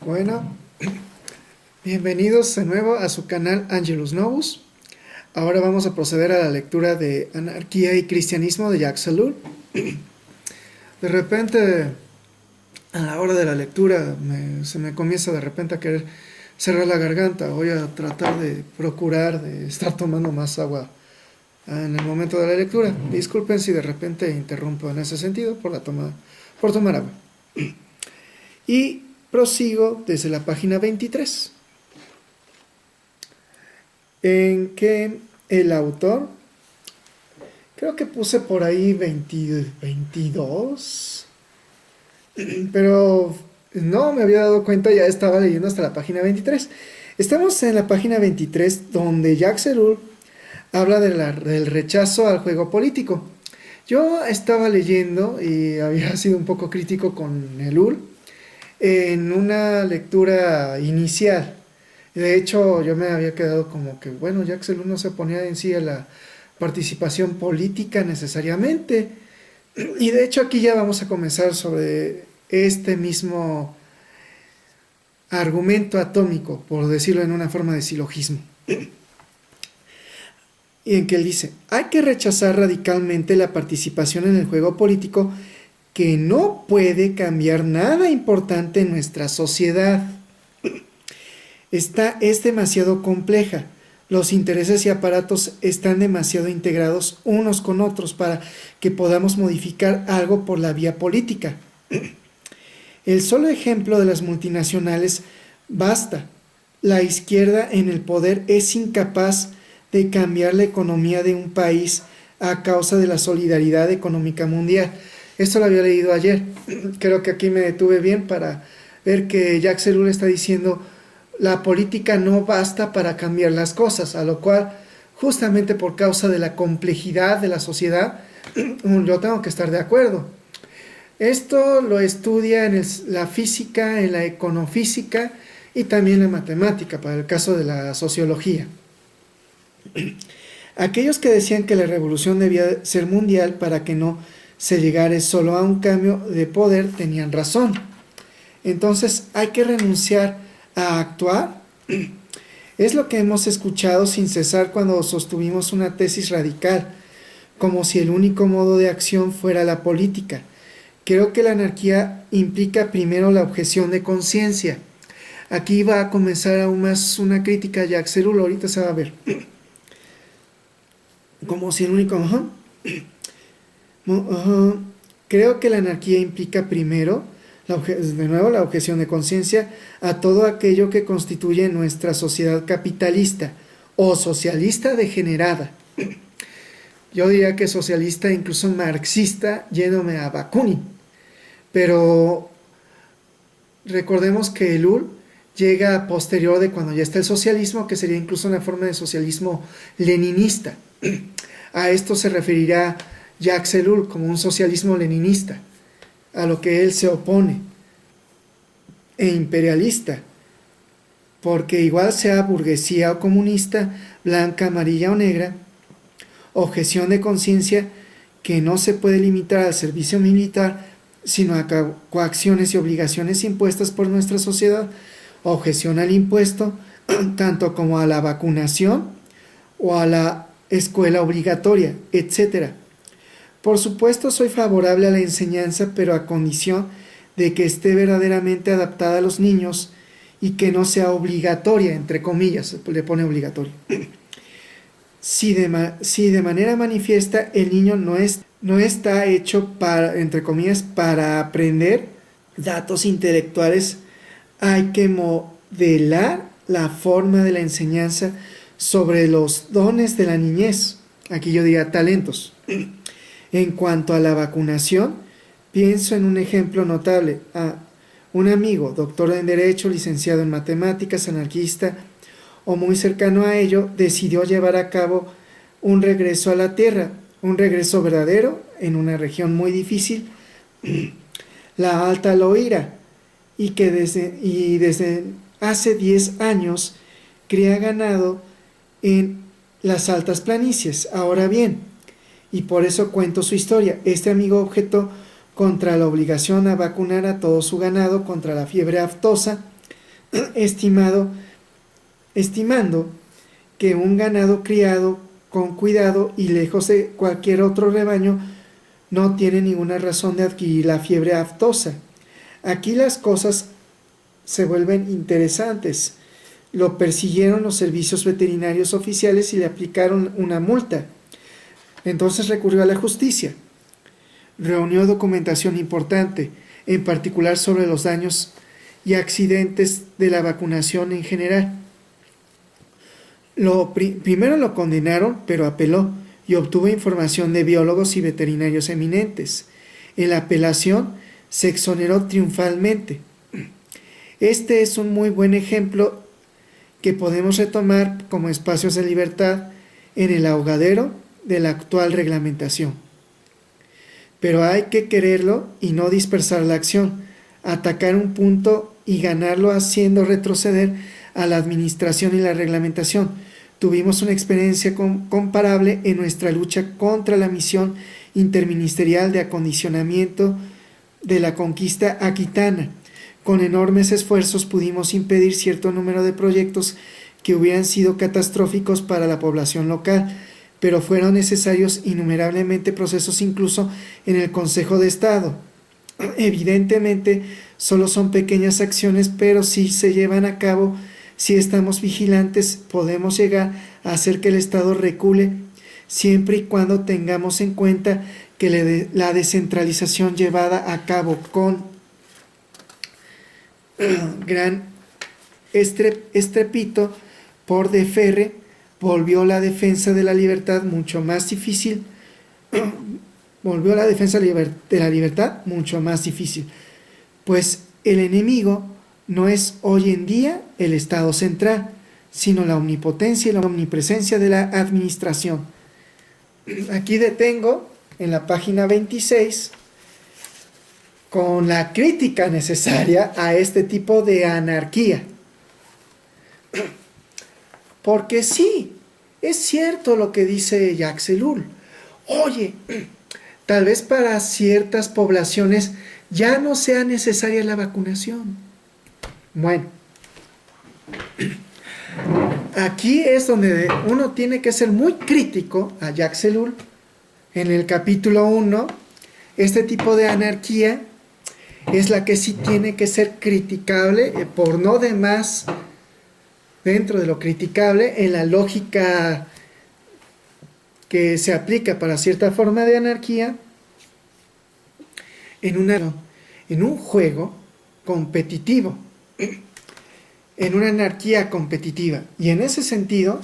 Bueno, bienvenidos de nuevo a su canal Angelus Novus. Ahora vamos a proceder a la lectura de Anarquía y Cristianismo de Jacques Ellul. De repente, a la hora de la lectura, se me comienza de repente a querer cerrar la garganta. Voy a tratar de procurar de estar tomando más agua en el momento de la lectura. Disculpen si de repente interrumpo en ese sentido por tomar agua. Y prosigo desde la página 23, en que el autor, creo que puse por ahí 22, pero no me había dado cuenta, ya estaba leyendo hasta la página 23. Estamos en la página 23 donde Jacques Ellul habla del rechazo al juego político. Yo estaba leyendo y había sido un poco crítico con Ellul en una lectura inicial. De hecho, yo me había quedado como que, bueno, Jacques Ellul no se ponía en sí a la participación política necesariamente. Y de hecho aquí ya vamos a comenzar sobre este mismo argumento atómico, por decirlo en una forma de silogismo. Y en que él dice, hay que rechazar radicalmente la participación en el juego político que no puede cambiar nada importante en nuestra sociedad. Esta es demasiado compleja. Los intereses y aparatos están demasiado integrados unos con otros para que podamos modificar algo por la vía política. El solo ejemplo de las multinacionales basta. La izquierda en el poder es incapaz de cambiar la economía de un país a causa de la solidaridad económica mundial. Esto lo había leído ayer. Creo que aquí me detuve bien para ver que Jacques Ellul está diciendo la política no basta para cambiar las cosas, a lo cual justamente por causa de la complejidad de la sociedad yo tengo que estar de acuerdo. Esto lo estudia en la física, en la econofísica y también la matemática, para el caso de la sociología. Aquellos que decían que la revolución debía ser mundial para que no se llegara solo a un cambio de poder tenían razón. Entonces hay que renunciar a actuar. Es lo que hemos escuchado sin cesar cuando sostuvimos una tesis radical, como si el único modo de acción fuera la política. Creo que la anarquía implica primero la objeción de conciencia. Aquí va a comenzar aún más una crítica a Jacques Ellul, ahorita se va a ver. Como si el único... Creo que la anarquía implica primero, de nuevo, la objeción de conciencia a todo aquello que constituye nuestra sociedad capitalista o socialista degenerada. Yo diría que socialista, incluso marxista, yéndome a Bakunin. Pero recordemos que Ellul llega a posterior de cuando ya está el socialismo, que sería incluso una forma de socialismo leninista. A esto se referirá Jacques Ellul como un socialismo leninista, a lo que él se opone, e imperialista, porque igual sea burguesía o comunista, blanca, amarilla o negra, objeción de conciencia que no se puede limitar al servicio militar, sino a coacciones y obligaciones impuestas por nuestra sociedad, objeción al impuesto, tanto como a la vacunación o a la escuela obligatoria, etc. Por supuesto soy favorable a la enseñanza, pero a condición de que esté verdaderamente adaptada a los niños y que no sea obligatoria, entre comillas, le pone obligatorio. Si de manera manifiesta el niño no está hecho para, entre comillas, para aprender datos intelectuales, hay que modelar la forma de la enseñanza sobre los dones de la niñez. Aquí yo diría talentos. En cuanto a la vacunación, pienso en un ejemplo notable. Un amigo, doctor en Derecho, licenciado en Matemáticas, anarquista, o muy cercano a ello, decidió llevar a cabo un regreso a la Tierra, un regreso verdadero en una región muy difícil, la Alta Loira, y que desde hace 10 años cría ganado en las altas planicies. Ahora bien, y por eso cuento su historia, este amigo objetó contra la obligación a vacunar a todo su ganado contra la fiebre aftosa estimando que un ganado criado con cuidado y lejos de cualquier otro rebaño no tiene ninguna razón de adquirir la fiebre aftosa. Aquí las cosas se vuelven interesantes. Lo persiguieron los servicios veterinarios oficiales y le aplicaron una multa. Entonces recurrió a la justicia. Reunió documentación importante, en particular sobre los daños y accidentes de la vacunación en general. Primero lo condenaron, pero apeló y obtuvo información de biólogos y veterinarios eminentes. En la apelación se exoneró triunfalmente. Este es un muy buen ejemplo que podemos retomar como espacios de libertad en el ahogadero de la actual reglamentación. Pero hay que quererlo y no dispersar la acción, atacar un punto y ganarlo haciendo retroceder a la administración y la reglamentación. Tuvimos una experiencia comparable en nuestra lucha contra la misión interministerial de acondicionamiento de la conquista aquitana. Con enormes esfuerzos pudimos impedir cierto número de proyectos que hubieran sido catastróficos para la población local, pero fueron necesarios innumerablemente procesos incluso en el Consejo de Estado. Evidentemente, solo son pequeñas acciones, pero si se llevan a cabo, si estamos vigilantes, podemos llegar a hacer que el Estado recule, siempre y cuando tengamos en cuenta que la descentralización llevada a cabo con gran estrepito por Deferre volvió la defensa de la libertad mucho más difícil, pues el enemigo no es hoy en día el Estado central, sino la omnipotencia y la omnipresencia de la administración. Aquí detengo en la página 26 con la crítica necesaria a este tipo de anarquía. Porque sí, es cierto lo que dice Jacques Ellul. Oye, tal vez para ciertas poblaciones ya no sea necesaria la vacunación. Bueno, aquí es donde uno tiene que ser muy crítico a Jacques Ellul. En el capítulo 1, este tipo de anarquía es la que sí tiene que ser criticable, por no demás, dentro de lo criticable, en la lógica que se aplica para cierta forma de anarquía, en un juego competitivo, en una anarquía competitiva. Y en ese sentido,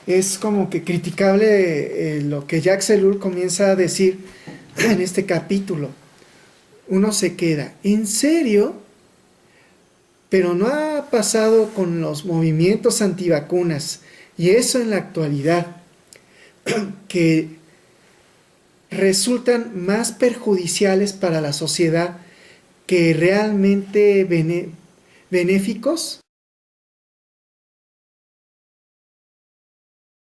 es como que criticable lo que Jacques Ellul comienza a decir en este capítulo. Uno se queda, ¿en serio? Pero no ha pasado con los movimientos antivacunas, y eso en la actualidad, que resultan más perjudiciales para la sociedad que realmente benéficos.